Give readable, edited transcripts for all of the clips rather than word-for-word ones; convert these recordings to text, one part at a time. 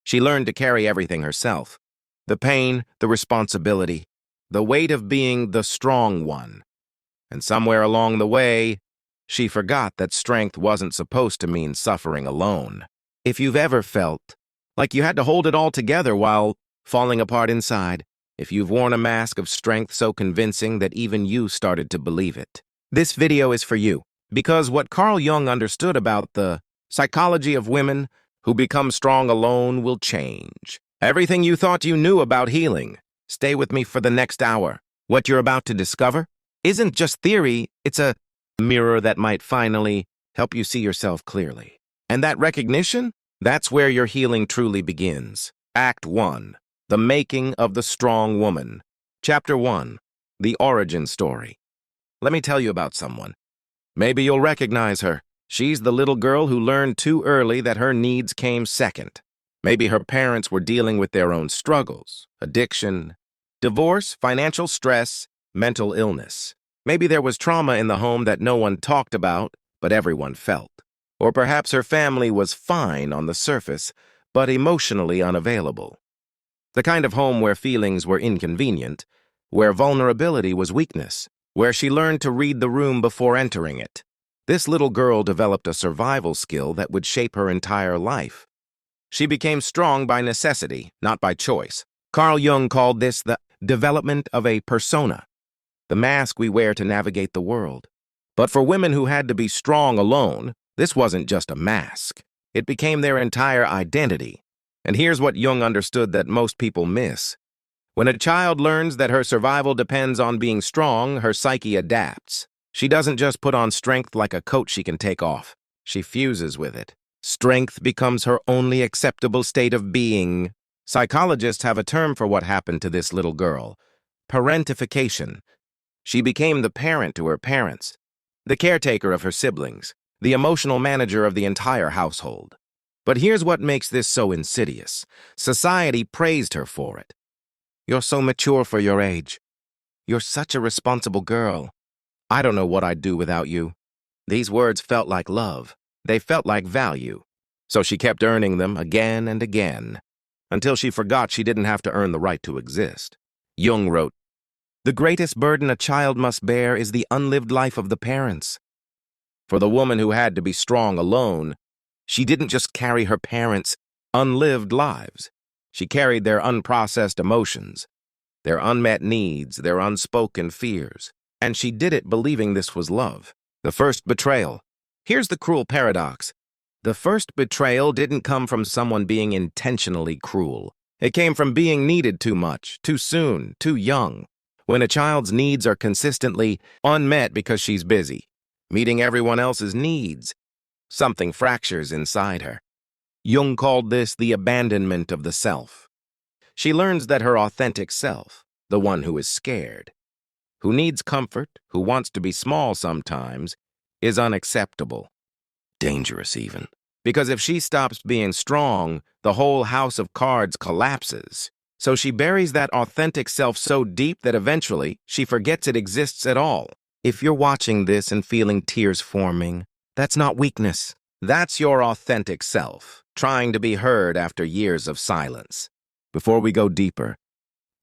She learned to carry everything herself. The pain, the responsibility, the weight of being the strong one. And somewhere along the way, she forgot that strength wasn't supposed to mean suffering alone. If you've ever felt like you had to hold it all together while falling apart inside, if you've worn a mask of strength so convincing that even you started to believe it, this video is for you. Because what Carl Jung understood about the psychology of women who become strong alone will change. Everything you thought you knew about healing. Stay with me for the next hour. What you're about to discover isn't just theory, it's a mirror that might finally help you see yourself clearly. And that recognition, that's where your healing truly begins. Act 1. The Making of the Strong Woman. Chapter 1. The Origin Story. Let me tell you about someone. Maybe you'll recognize her. She's the little girl who learned too early that her needs came second. Maybe her parents were dealing with their own struggles, addiction, divorce, financial stress, mental illness. Maybe there was trauma in the home that no one talked about, but everyone felt. Or perhaps her family was fine on the surface, but emotionally unavailable. The kind of home where feelings were inconvenient, where vulnerability was weakness, where she learned to read the room before entering it. This little girl developed a survival skill that would shape her entire life. She became strong by necessity, not by choice. Carl Jung called this the development of a persona, the mask we wear to navigate the world. But for women who had to be strong alone, this wasn't just a mask. It became their entire identity. And here's what Jung understood that most people miss. When a child learns that her survival depends on being strong, her psyche adapts. She doesn't just put on strength like a coat she can take off. She fuses with it. Strength becomes her only acceptable state of being. Psychologists have a term for what happened to this little girl: parentification. She became the parent to her parents, the caretaker of her siblings, the emotional manager of the entire household. But here's what makes this so insidious. Society praised her for it. "You're so mature for your age. You're such a responsible girl. I don't know what I'd do without you." These words felt like love. They felt like value. So she kept earning them again and again, until she forgot she didn't have to earn the right to exist. Jung wrote, "The greatest burden a child must bear is the unlived life of the parents." For the woman who had to be strong alone, she didn't just carry her parents' unlived lives. She carried their unprocessed emotions, their unmet needs, their unspoken fears. And she did it believing this was love. The first betrayal. Here's the cruel paradox. The first betrayal didn't come from someone being intentionally cruel. It came from being needed too much, too soon, too young. When a child's needs are consistently unmet because she's busy, meeting everyone else's needs, something fractures inside her. Jung called this the abandonment of the self. She learns that her authentic self, the one who is scared, who needs comfort, who wants to be small sometimes, is unacceptable. Dangerous even. Because if she stops being strong, the whole house of cards collapses. So she buries that authentic self so deep that eventually she forgets it exists at all. If you're watching this and feeling tears forming, that's not weakness. That's your authentic self, trying to be heard after years of silence. Before we go deeper,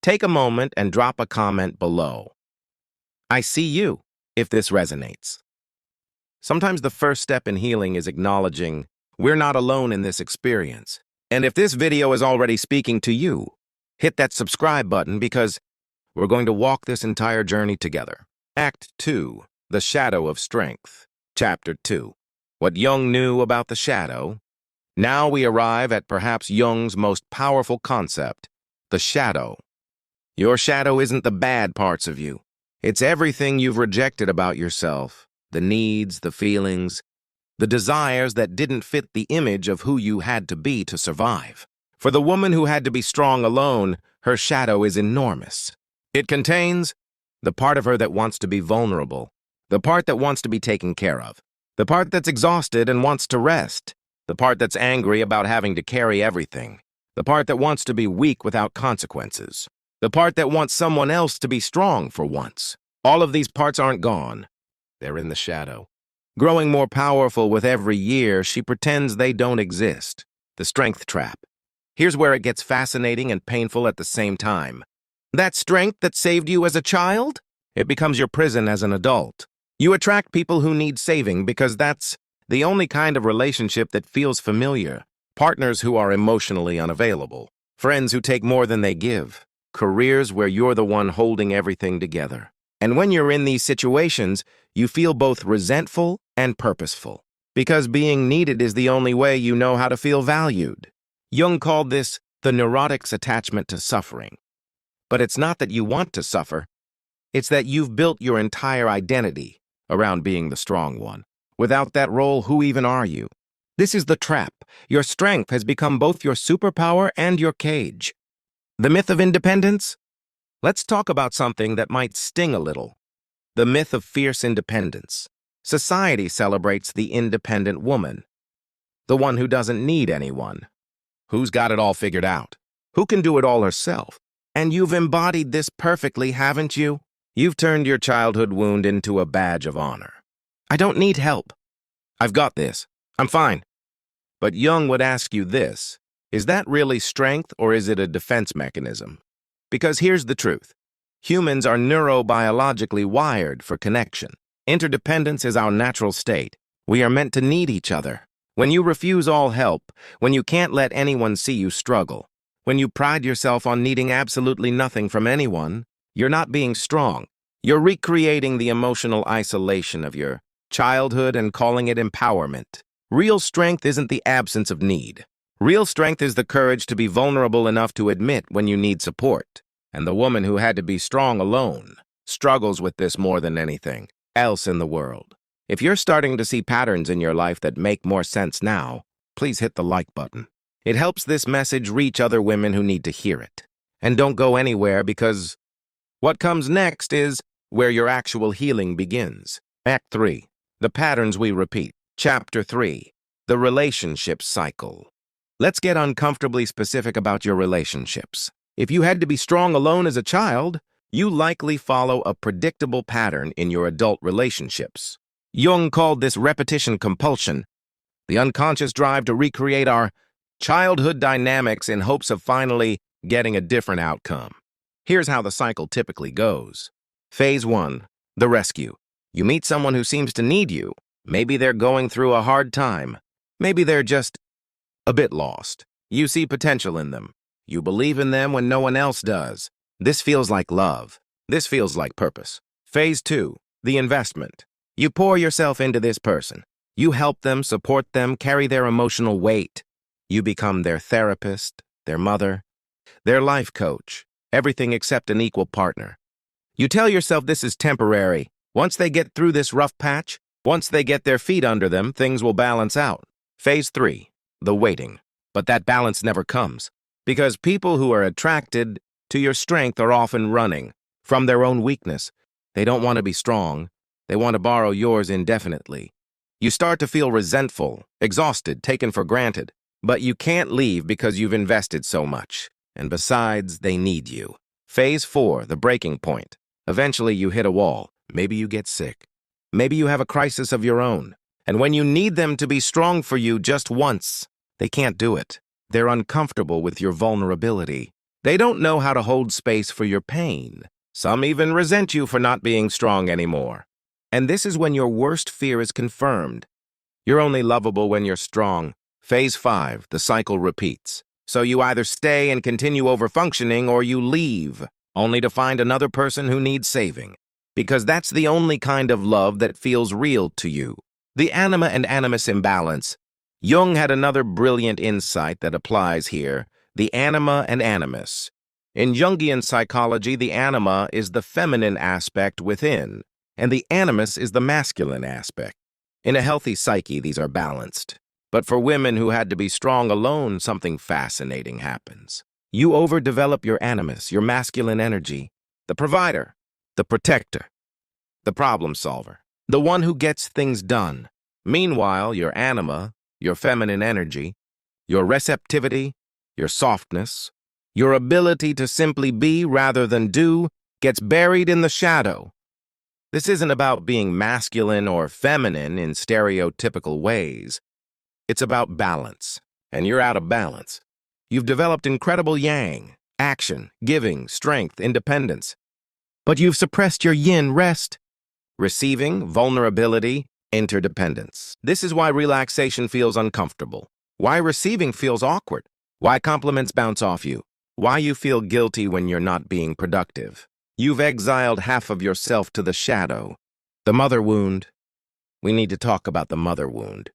take a moment and drop a comment below. I see you, if this resonates. Sometimes the first step in healing is acknowledging we're not alone in this experience. And if this video is already speaking to you, hit that subscribe button because we're going to walk this entire journey together. Act 2. The Shadow of Strength. Chapter 2. What Jung knew about the shadow. Now we arrive at perhaps Jung's most powerful concept, the shadow. Your shadow isn't the bad parts of you. It's everything you've rejected about yourself, the needs, the feelings, the desires that didn't fit the image of who you had to be to survive. For the woman who had to be strong alone, her shadow is enormous. It contains the part of her that wants to be vulnerable, the part that wants to be taken care of, the part that's exhausted and wants to rest, the part that's angry about having to carry everything, the part that wants to be weak without consequences, the part that wants someone else to be strong for once. All of these parts aren't gone. They're in the shadow. Growing more powerful with every year, she pretends they don't exist. The strength trap. Here's where it gets fascinating and painful at the same time. That strength that saved you as a child? It becomes your prison as an adult. You attract people who need saving because that's the only kind of relationship that feels familiar. Partners who are emotionally unavailable. Friends who take more than they give. Careers where you're the one holding everything together. And when you're in these situations, you feel both resentful and purposeful. Because being needed is the only way you know how to feel valued. Jung called this the neurotic's attachment to suffering. But it's not that you want to suffer. It's that you've built your entire identity around being the strong one. Without that role, who even are you? This is the trap. Your strength has become both your superpower and your cage. The myth of independence? Let's talk about something that might sting a little. The myth of fierce independence. Society celebrates the independent woman. The one who doesn't need anyone. Who's got it all figured out? Who can do it all herself? And you've embodied this perfectly, haven't you? You've turned your childhood wound into a badge of honor. I don't need help. I've got this. I'm fine. But Jung would ask you this, is that really strength or is it a defense mechanism? Because here's the truth. Humans are neurobiologically wired for connection. Interdependence is our natural state. We are meant to need each other. When you refuse all help, when you can't let anyone see you struggle, when you pride yourself on needing absolutely nothing from anyone, you're not being strong. You're recreating the emotional isolation of your childhood and calling it empowerment. Real strength isn't the absence of need. Real strength is the courage to be vulnerable enough to admit when you need support. And the woman who had to be strong alone struggles with this more than anything else in the world. If you're starting to see patterns in your life that make more sense now, please hit the like button. It helps this message reach other women who need to hear it. And don't go anywhere because what comes next is where your actual healing begins. Act 3. The patterns we repeat. Chapter 3. The relationship cycle. Let's get uncomfortably specific about your relationships. If you had to be strong alone as a child, you likely follow a predictable pattern in your adult relationships. Jung called this repetition compulsion, the unconscious drive to recreate our childhood dynamics in hopes of finally getting a different outcome. Here's how the cycle typically goes. Phase 1, the rescue. You meet someone who seems to need you. Maybe they're going through a hard time. Maybe they're just a bit lost. You see potential in them. You believe in them when no one else does. This feels like love. This feels like purpose. Phase 2, the investment. You pour yourself into this person. You help them, support them, carry their emotional weight. You become their therapist, their mother, their life coach, everything except an equal partner. You tell yourself this is temporary. Once they get through this rough patch, once they get their feet under them, things will balance out. Phase 3, the waiting. But that balance never comes, because people who are attracted to your strength are often running from their own weakness. They don't want to be strong. They want to borrow yours indefinitely. You start to feel resentful, exhausted, taken for granted. But you can't leave because you've invested so much. And besides, they need you. Phase 4, the breaking point. Eventually you hit a wall. Maybe you get sick. Maybe you have a crisis of your own. And when you need them to be strong for you just once, they can't do it. They're uncomfortable with your vulnerability. They don't know how to hold space for your pain. Some even resent you for not being strong anymore. And this is when your worst fear is confirmed. You're only lovable when you're strong. Phase 5, the cycle repeats. So you either stay and continue overfunctioning or you leave, only to find another person who needs saving. Because that's the only kind of love that feels real to you. The anima and animus imbalance. Jung had another brilliant insight that applies here. The anima and animus. In Jungian psychology, the anima is the feminine aspect within, and the animus is the masculine aspect. In a healthy psyche, these are balanced. But for women who had to be strong alone, something fascinating happens. You overdevelop your animus, your masculine energy, the provider, the protector, the problem solver, the one who gets things done. Meanwhile, your anima, your feminine energy, your receptivity, your softness, your ability to simply be rather than do, gets buried in the shadow. This isn't about being masculine or feminine in stereotypical ways. It's about balance, and you're out of balance. You've developed incredible yang, action, giving, strength, independence. But you've suppressed your yin, rest, receiving, vulnerability, interdependence. This is why relaxation feels uncomfortable, why receiving feels awkward, why compliments bounce off you, why you feel guilty when you're not being productive. You've exiled half of yourself to the shadow. The mother wound. We need to talk about the mother wound,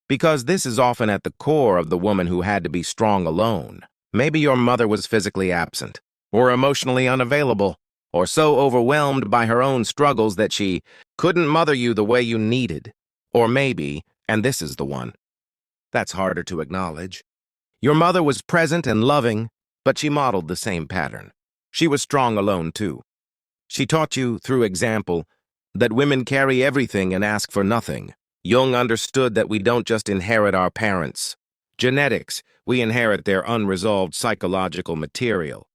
because this is often at the core of the woman who had to be strong alone. Maybe your mother was physically absent, or emotionally unavailable, or so overwhelmed by her own struggles that she couldn't mother you the way you needed. Or maybe, and this is the one that's harder to acknowledge, your mother was present and loving, but she modeled the same pattern. She was strong alone too. She taught you, through example, that women carry everything and ask for nothing. Jung understood that we don't just inherit our parents' genetics, we inherit their unresolved psychological material,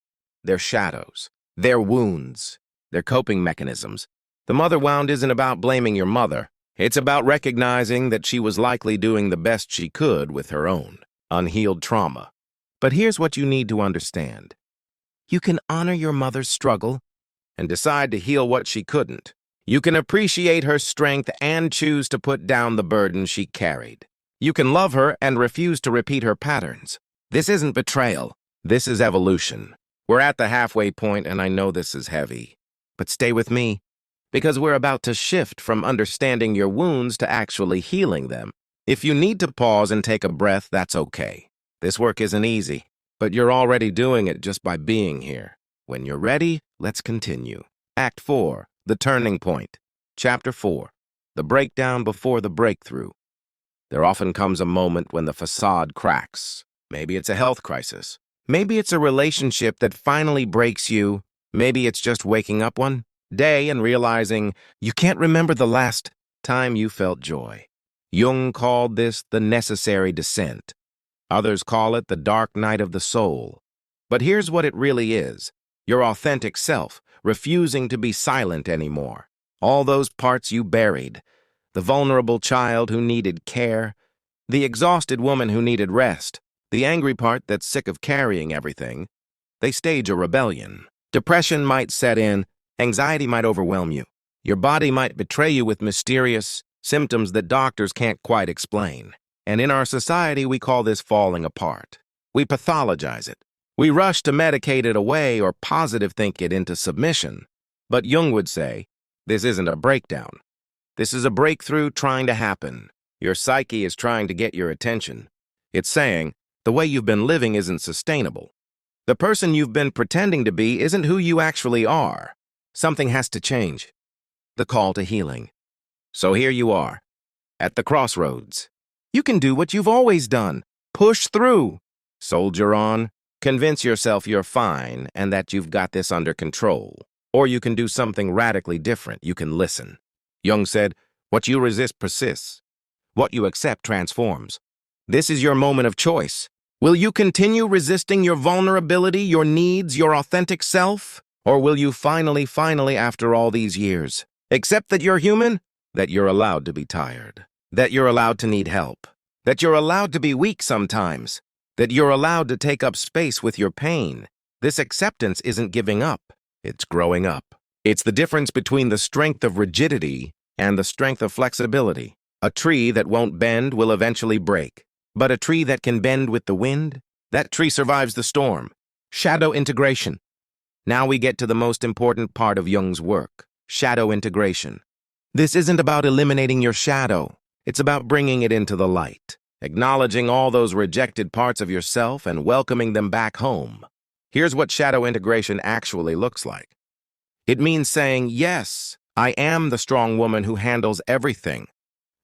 their shadows, their wounds, their coping mechanisms. The mother wound isn't about blaming your mother. It's about recognizing that she was likely doing the best she could with her own unhealed trauma. But here's what you need to understand. You can honor your mother's struggle and decide to heal what she couldn't. You can appreciate her strength and choose to put down the burden she carried. You can love her and refuse to repeat her patterns. This isn't betrayal. This is evolution. We're at the halfway point, and I know this is heavy. But stay with me, because we're about to shift from understanding your wounds to actually healing them. If you need to pause and take a breath, that's okay. This work isn't easy, but you're already doing it just by being here. When you're ready, let's continue. Act 4, The Turning Point. Chapter 4, The Breakdown Before the Breakthrough. There often comes a moment when the facade cracks. Maybe it's a health crisis. Maybe it's a relationship that finally breaks you. Maybe it's just waking up one day and realizing you can't remember the last time you felt joy. Jung called this the necessary descent. Others call it the dark night of the soul. But here's what it really is. Your authentic self, refusing to be silent anymore. All those parts you buried. The vulnerable child who needed care. The exhausted woman who needed rest. The angry part that's sick of carrying everything. They stage a rebellion. Depression might set in. Anxiety might overwhelm you. Your body might betray you with mysterious symptoms that doctors can't quite explain. And in our society, we call this falling apart. We pathologize it. We rush to medicate it away or positive think it into submission. But Jung would say, this isn't a breakdown. This is a breakthrough trying to happen. Your psyche is trying to get your attention. It's saying, the way you've been living isn't sustainable. The person you've been pretending to be isn't who you actually are. Something has to change. The call to healing. So here you are, at the crossroads. You can do what you've always done. Push through. Soldier on. Convince yourself you're fine and that you've got this under control. Or you can do something radically different. You can listen. Jung said, what you resist persists. What you accept transforms. This is your moment of choice. Will you continue resisting your vulnerability, your needs, your authentic self? Or will you finally, after all these years, accept that you're human? That you're allowed to be tired? That you're allowed to need help? That you're allowed to be weak sometimes? That you're allowed to take up space with your pain? This acceptance isn't giving up, it's growing up. It's the difference between the strength of rigidity and the strength of flexibility. A tree that won't bend will eventually break. But a tree that can bend with the wind, that tree survives the storm. Shadow integration. Now we get to the most important part of Jung's work, shadow integration. This isn't about eliminating your shadow. It's about bringing it into the light, acknowledging all those rejected parts of yourself and welcoming them back home. Here's what shadow integration actually looks like. It means saying, yes, I am the strong woman who handles everything.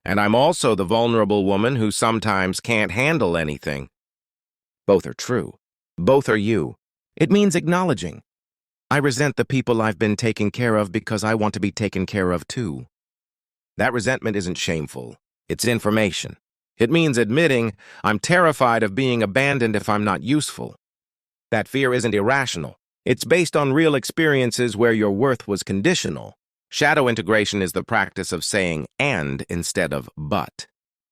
And I'm also the vulnerable woman who sometimes can't handle anything. Both are true. Both are you. It means acknowledging. I resent the people I've been taking care of because I want to be taken care of too. That resentment isn't shameful. It's information. It means admitting I'm terrified of being abandoned if I'm not useful. That fear isn't irrational. It's based on real experiences where your worth was conditional. Shadow integration is the practice of saying and instead of but.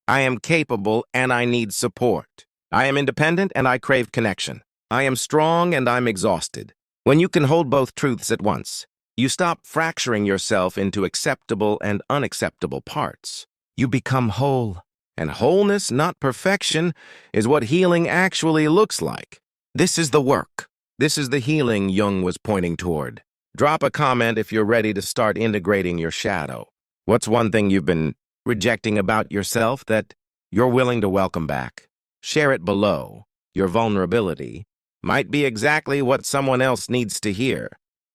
I am capable and I need support. I am independent and I crave connection. I am strong and I'm exhausted. When you can hold both truths at once, you stop fracturing yourself into acceptable and unacceptable parts. You become whole. And wholeness, not perfection, is what healing actually looks like. This is the work. This is the healing Jung was pointing toward. Drop a comment if you're ready to start integrating your shadow. What's one thing you've been rejecting about yourself that you're willing to welcome back? Share it below. Your vulnerability might be exactly what someone else needs to hear.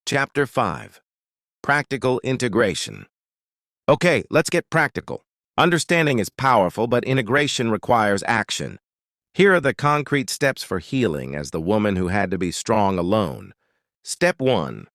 Chapter 5. Practical Integration. Okay, let's get practical. Understanding is powerful, but integration requires action. Here are the concrete steps for healing as the woman who had to be strong alone. Step 1.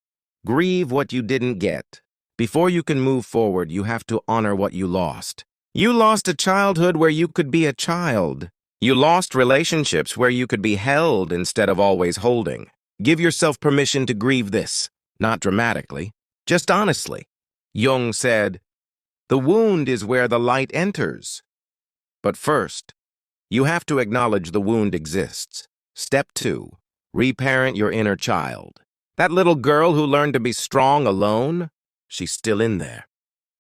Grieve what you didn't get. Before you can move forward, you have to honor what you lost. You lost a childhood where you could be a child. You lost relationships where you could be held instead of always holding. Give yourself permission to grieve this, not dramatically, just honestly. Jung said, "The wound is where the light enters." But first, you have to acknowledge the wound exists. Step 2. Reparent your inner child. That little girl who learned to be strong alone, she's still in there,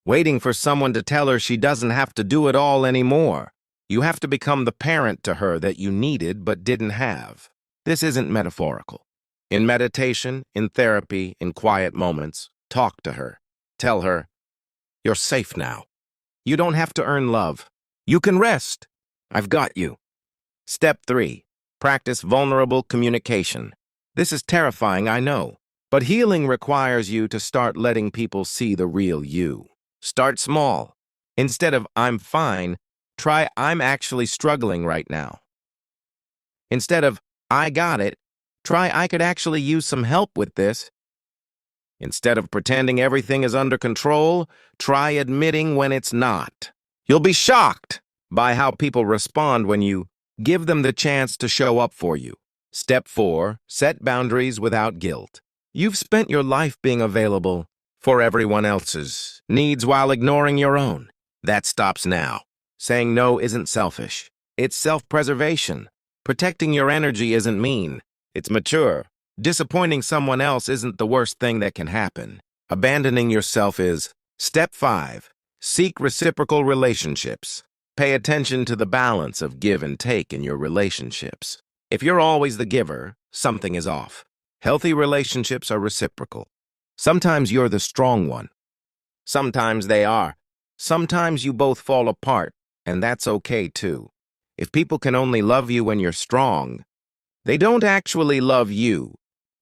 waiting for someone to tell her she doesn't have to do it all anymore. You have to become the parent to her that you needed but didn't have. This isn't metaphorical. In meditation, in therapy, in quiet moments, talk to her. Tell her, "You're safe now. You don't have to earn love. You can rest. I've got you." Step 3. Practice vulnerable communication. This is terrifying, I know, but healing requires you to start letting people see the real you. Start small. Instead of "I'm fine," try "I'm actually struggling right now." Instead of "I got it," try "I could actually use some help with this." Instead of pretending everything is under control, try admitting when it's not. You'll be shocked by how people respond when you give them the chance to show up for you. Step 4. Set boundaries without guilt. You've spent your life being available for everyone else's needs while ignoring your own. That stops now. Saying no isn't selfish. It's self-preservation. Protecting your energy isn't mean. It's mature. Disappointing someone else isn't the worst thing that can happen. Abandoning yourself is. Step 5. Seek reciprocal relationships. Pay attention to the balance of give and take in your relationships. If you're always the giver, something is off. Healthy relationships are reciprocal. Sometimes you're the strong one. Sometimes they are. Sometimes you both fall apart, and that's okay too. If people can only love you when you're strong, they don't actually love you.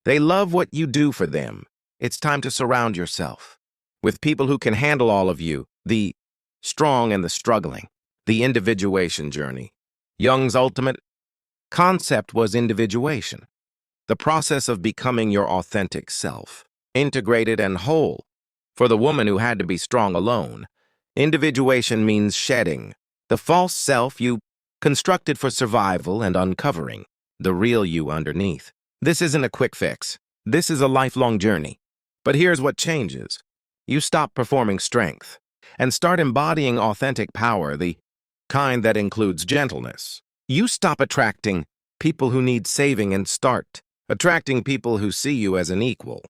They love what you do for them. It's time to surround yourself with people who can handle all of you, the strong and the struggling, the individuation journey. Jung's ultimate concept was individuation, the process of becoming your authentic self, integrated and whole. For the woman who had to be strong alone, individuation means shedding the false self you constructed for survival and uncovering the real you underneath. This isn't a quick fix. This is a lifelong journey. But here's what changes. You stop performing strength and start embodying authentic power, the kind that includes gentleness. You stop attracting people who need saving and start attracting people who see you as an equal.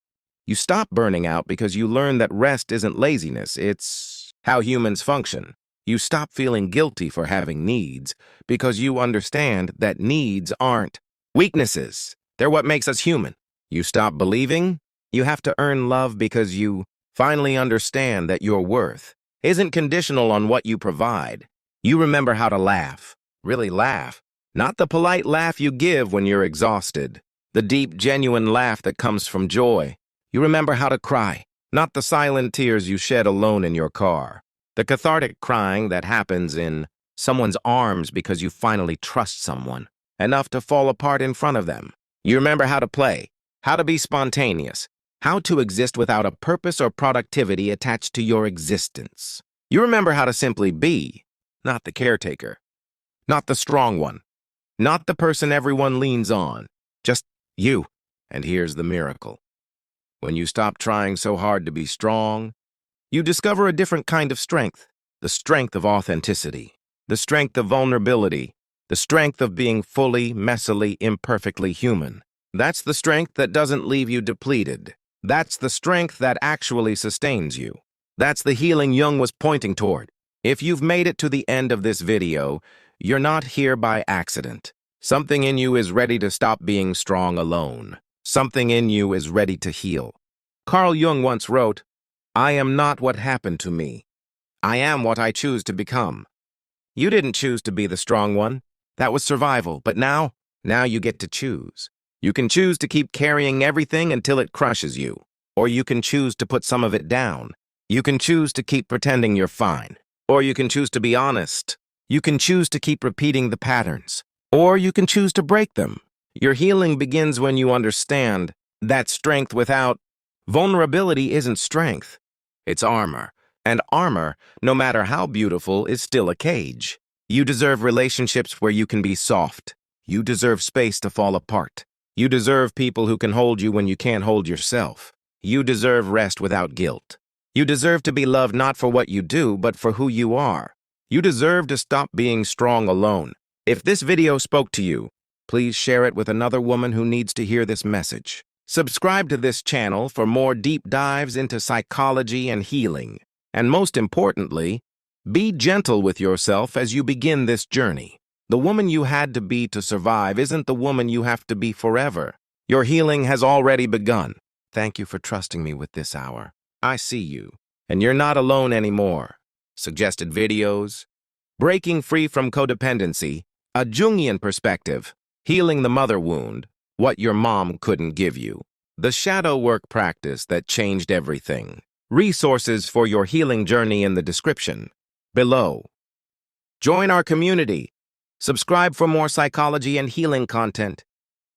You stop burning out because you learn that rest isn't laziness, it's how humans function. You stop feeling guilty for having needs because you understand that needs aren't weaknesses. They're what makes us human. You stop believing you have to earn love because you finally understand that your worth isn't conditional on what you provide. You remember how to laugh, really laugh, not the polite laugh you give when you're exhausted, the deep, genuine laugh that comes from joy. You remember how to cry, not the silent tears you shed alone in your car, the cathartic crying that happens in someone's arms because you finally trust someone enough to fall apart in front of them. You remember how to play, how to be spontaneous, how to exist without a purpose or productivity attached to your existence. You remember how to simply be, not the caretaker, not the strong one, not the person everyone leans on, just you. And here's the miracle. When you stop trying so hard to be strong, you discover a different kind of strength, the strength of authenticity, the strength of vulnerability, The strength of being fully, messily, imperfectly human. That's the strength that doesn't leave you depleted. That's the strength that actually sustains you. That's the healing Jung was pointing toward. If you've made it to the end of this video, you're not here by accident. Something in you is ready to stop being strong alone. Something in you is ready to heal. Carl Jung once wrote, "I am not what happened to me. I am what I choose to become." You didn't choose to be the strong one. That was survival. But now you get to choose. You can choose to keep carrying everything until it crushes you. Or you can choose to put some of it down. You can choose to keep pretending you're fine. Or you can choose to be honest. You can choose to keep repeating the patterns. Or you can choose to break them. Your healing begins when you understand that strength without vulnerability isn't strength. It's armor. And armor, no matter how beautiful, is still a cage. You deserve relationships where you can be soft. You deserve space to fall apart. You deserve people who can hold you when you can't hold yourself. You deserve rest without guilt. You deserve to be loved not for what you do, but for who you are. You deserve to stop being strong alone. If this video spoke to you, please share it with another woman who needs to hear this message. Subscribe to this channel for more deep dives into psychology and healing. And most importantly, be gentle with yourself as you begin this journey. The woman you had to be to survive isn't the woman you have to be forever. Your healing has already begun. Thank you for trusting me with this hour. I see you, and you're not alone anymore. Suggested videos: Breaking Free from Codependency, a Jungian perspective, Healing the Mother Wound, What Your Mom Couldn't Give You, the shadow work practice that changed everything. Resources for your healing journey in the description below. Join our community. Subscribe for more psychology and healing content.